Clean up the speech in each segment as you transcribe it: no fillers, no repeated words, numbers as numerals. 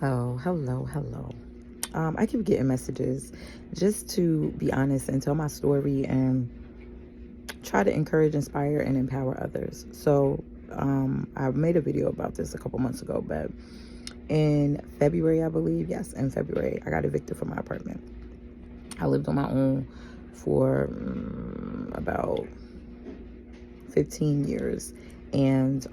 Oh, hello, hello. I keep getting messages just to be honest and tell my story and try to encourage, inspire, and empower others. I made a video about this a couple months ago, but in February, I believe, yes, in February, I got evicted from my apartment. I lived on my own for about 15 years. And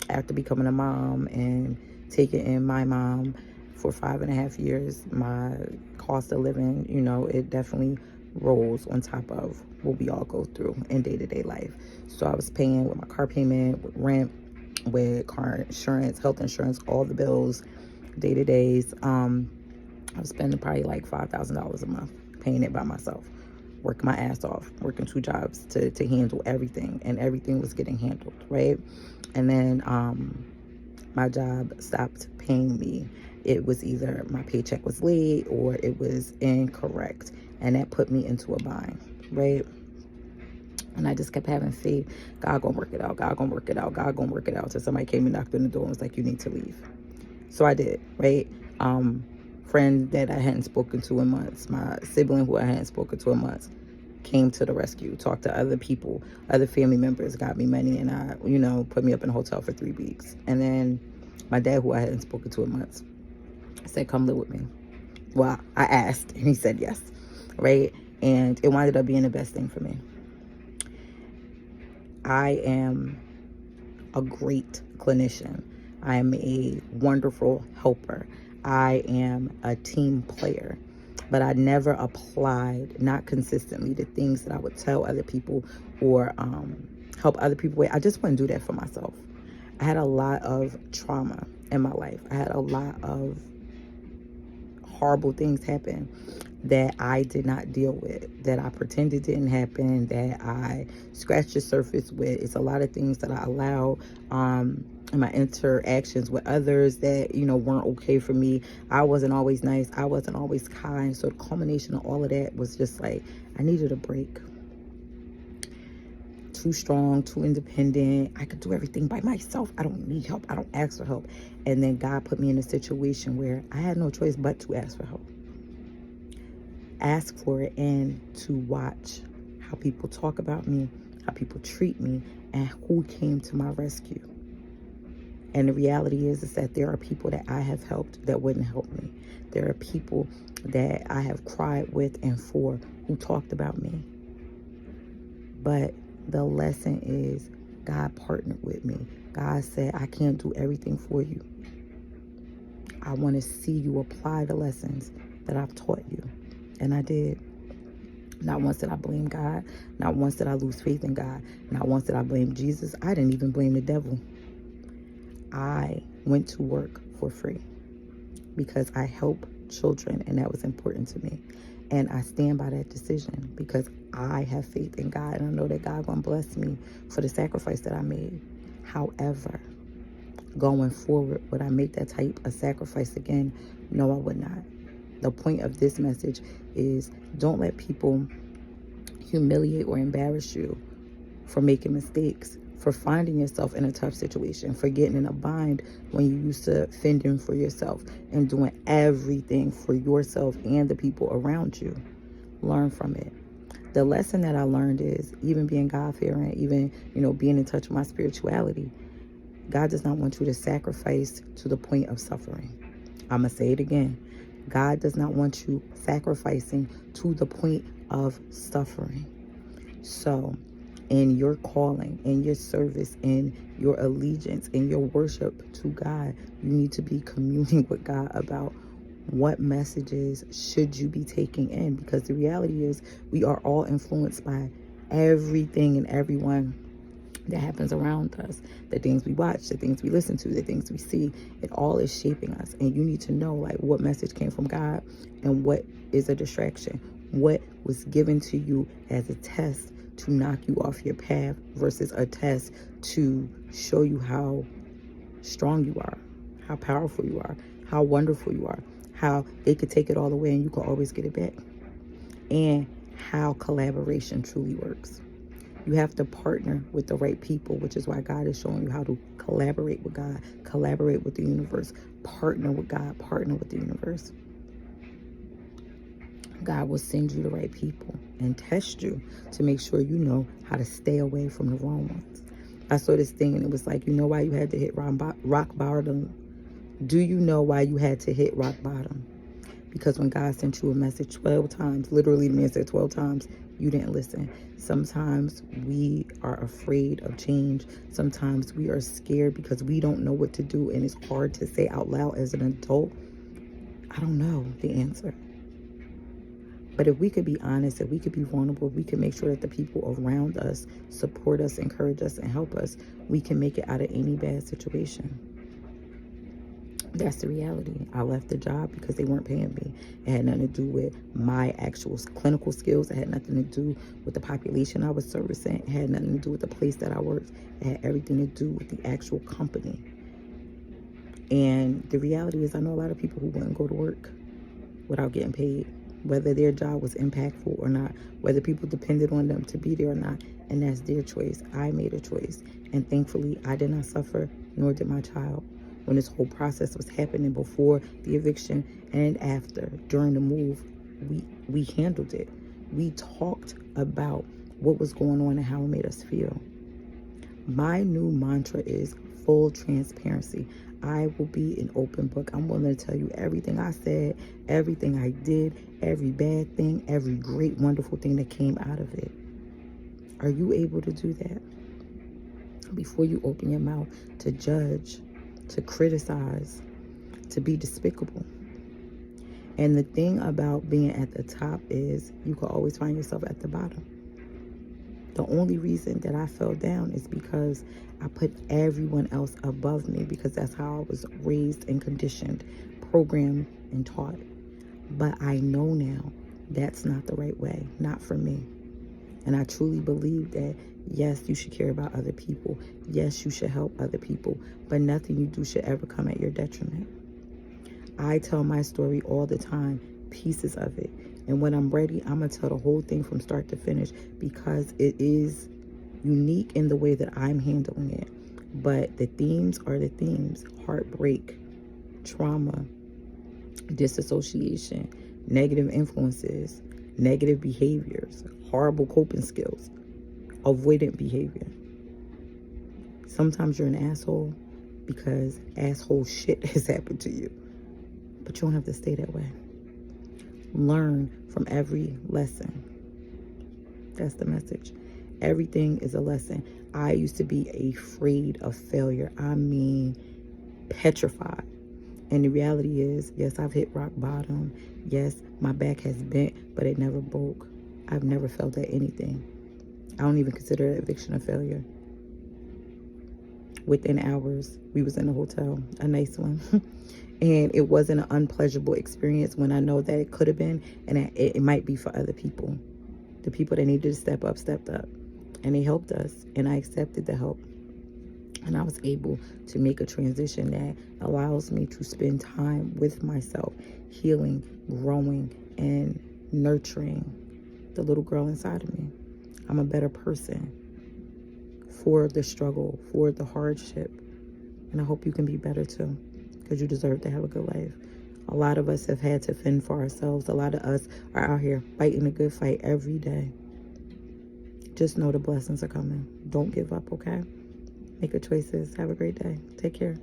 after becoming a mom and taking in my mom for 5.5 years, my cost of living, it definitely rolls on top of what we all go through in day-to-day life. So I was paying with my car payment, with rent, with car insurance, health insurance, all the bills, day-to-days. I was spending probably like $5,000 a month paying it by myself, working my ass off, working two jobs to handle everything, and everything was getting handled, right? And then my job stopped paying me. It was either my paycheck was late or it was incorrect, and that put me into a bind, right? And I just kept having faith. God gonna work it out. God gonna work it out. God gonna work it out. So somebody came and knocked on the door and was like, "You need to leave." So I did, right? Friend that I hadn't spoken to in months, my sibling who I hadn't spoken to in months, came to the rescue, talked to other people, other family members, got me money, and put me up in a hotel for 3 weeks. And then my dad, who I hadn't spoken to in months, said, "Come live with me." Well, I asked, and he said yes, right? And it wound up being the best thing for me. I am a great clinician. I am a wonderful helper. I am a team player. But I never applied, not consistently, the things that I would tell other people or help other people with. I just wouldn't do that for myself. I had a lot of trauma in my life. I had a lot of horrible things happen that I did not deal with, that I pretended didn't happen, that I scratched the surface with. It's a lot of things that I allow in my interactions with others that, weren't okay for me. I wasn't always nice. I wasn't always kind. So the culmination of all of that was just like, I needed a break. Too strong, too independent. I could do everything by myself. I don't need help. I don't ask for help. And then God put me in a situation where I had no choice but to ask for help. Ask for it and to watch how people talk about me, how people treat me, and who came to my rescue. And the reality is that there are people that I have helped that wouldn't help me. There are people that I have cried with and for who talked about me. But the lesson is God partnered with me. God said, "I can't do everything for you. I want to see you apply the lessons that I've taught you." And I did. Not once did I blame God. Not once did I lose faith in God. Not once did I blame Jesus. I didn't even blame the devil. I went to work for free because I help children, and that was important to me. And I stand by that decision because I have faith in God, and I know that God gonna bless me for the sacrifice that I made. However, going forward, would I make that type of sacrifice again? No, I would not. The point of this message is, don't let people humiliate or embarrass you for making mistakes, for finding yourself in a tough situation, for getting in a bind when you used to fending for yourself and doing everything for yourself and the people around you. Learn from it. The lesson that I learned is, even being God-fearing, even, being in touch with my spirituality, God does not want you to sacrifice to the point of suffering. I'm going to say it again. God does not want you sacrificing to the point of suffering. So, in your calling, in your service, in your allegiance, in your worship to God, you need to be communing with God about what messages should you be taking in, because the reality is we are all influenced by everything and everyone that happens around us. The things we watch, the things we listen to, the things we see, it all is shaping us. And you need to know what message came from God and what is a distraction, what was given to you as a test to knock you off your path versus a test to show you how strong you are, how powerful you are, how wonderful you are, how they could take it all away and you can always get it back, and how collaboration truly works. You have to partner with the right people, which is why God is showing you how to collaborate with God, collaborate with the universe, partner with God, partner with the universe. God will send you the right people and test you to make sure you know how to stay away from the wrong ones. I saw this thing and it was like, you know why you had to hit rock bottom? Do you know why you had to hit rock bottom? Because when God sent you a message 12 times, literally the man said 12 times, you didn't listen. Sometimes we are afraid of change. Sometimes we are scared because we don't know what to do. And it's hard to say out loud as an adult, I don't know the answer. But if we could be honest, if we could be vulnerable, if we can make sure that the people around us support us, encourage us, and help us, we can make it out of any bad situation. That's the reality. I left the job because they weren't paying me. It had nothing to do with my actual clinical skills. It had nothing to do with the population I was servicing. It had nothing to do with the place that I worked. It had everything to do with the actual company. And the reality is I know a lot of people who wouldn't go to work without getting paid, whether their job was impactful or not, whether people depended on them to be there or not. And that's their choice. I made a choice. And thankfully, I did not suffer, nor did my child. When this whole process was happening, before the eviction and after, during the move, we handled it. We talked about what was going on and how it made us feel. My new mantra is full transparency. I will be an open book. I'm willing to tell you everything I said, everything I did, every bad thing, every great, wonderful thing that came out of it. Are you able to do that? Before you open your mouth to judge, to criticize, to be despicable. And the thing about being at the top is you can always find yourself at the bottom. The only reason that I fell down is because I put everyone else above me, because that's how I was raised and conditioned, programmed and taught. But I know now that's not the right way, not for me. And I truly believe that, yes, you should care about other people. Yes, you should help other people. But nothing you do should ever come at your detriment. I tell my story all the time, pieces of it. And when I'm ready, I'm going to tell the whole thing from start to finish, because it is unique in the way that I'm handling it. But the themes are the themes: heartbreak, trauma, disassociation, negative influences, negative behaviors, horrible coping skills, avoidant behavior. Sometimes you're an asshole because asshole shit has happened to you. But you don't have to stay that way. Learn from every lesson. That's the message. Everything is a lesson. I used to be afraid of failure. I mean, petrified. And the reality is, yes, I've hit rock bottom. Yes, my back has bent, but it never broke. I've never felt at anything. I don't even consider an eviction a failure. Within hours, we was in a hotel, a nice one. And it wasn't an unpleasurable experience when I know that it could have been, and it might be for other people. The people that needed to step up, stepped up. And they helped us, and I accepted the help. And I was able to make a transition that allows me to spend time with myself, healing, growing, and nurturing the little girl inside of me. I'm a better person for the struggle, for the hardship. And I hope you can be better too, because you deserve to have a good life. A lot of us have had to fend for ourselves. A lot of us are out here fighting a good fight every day. Just know the blessings are coming. Don't give up, okay? Make your choices. Have a great day. Take care.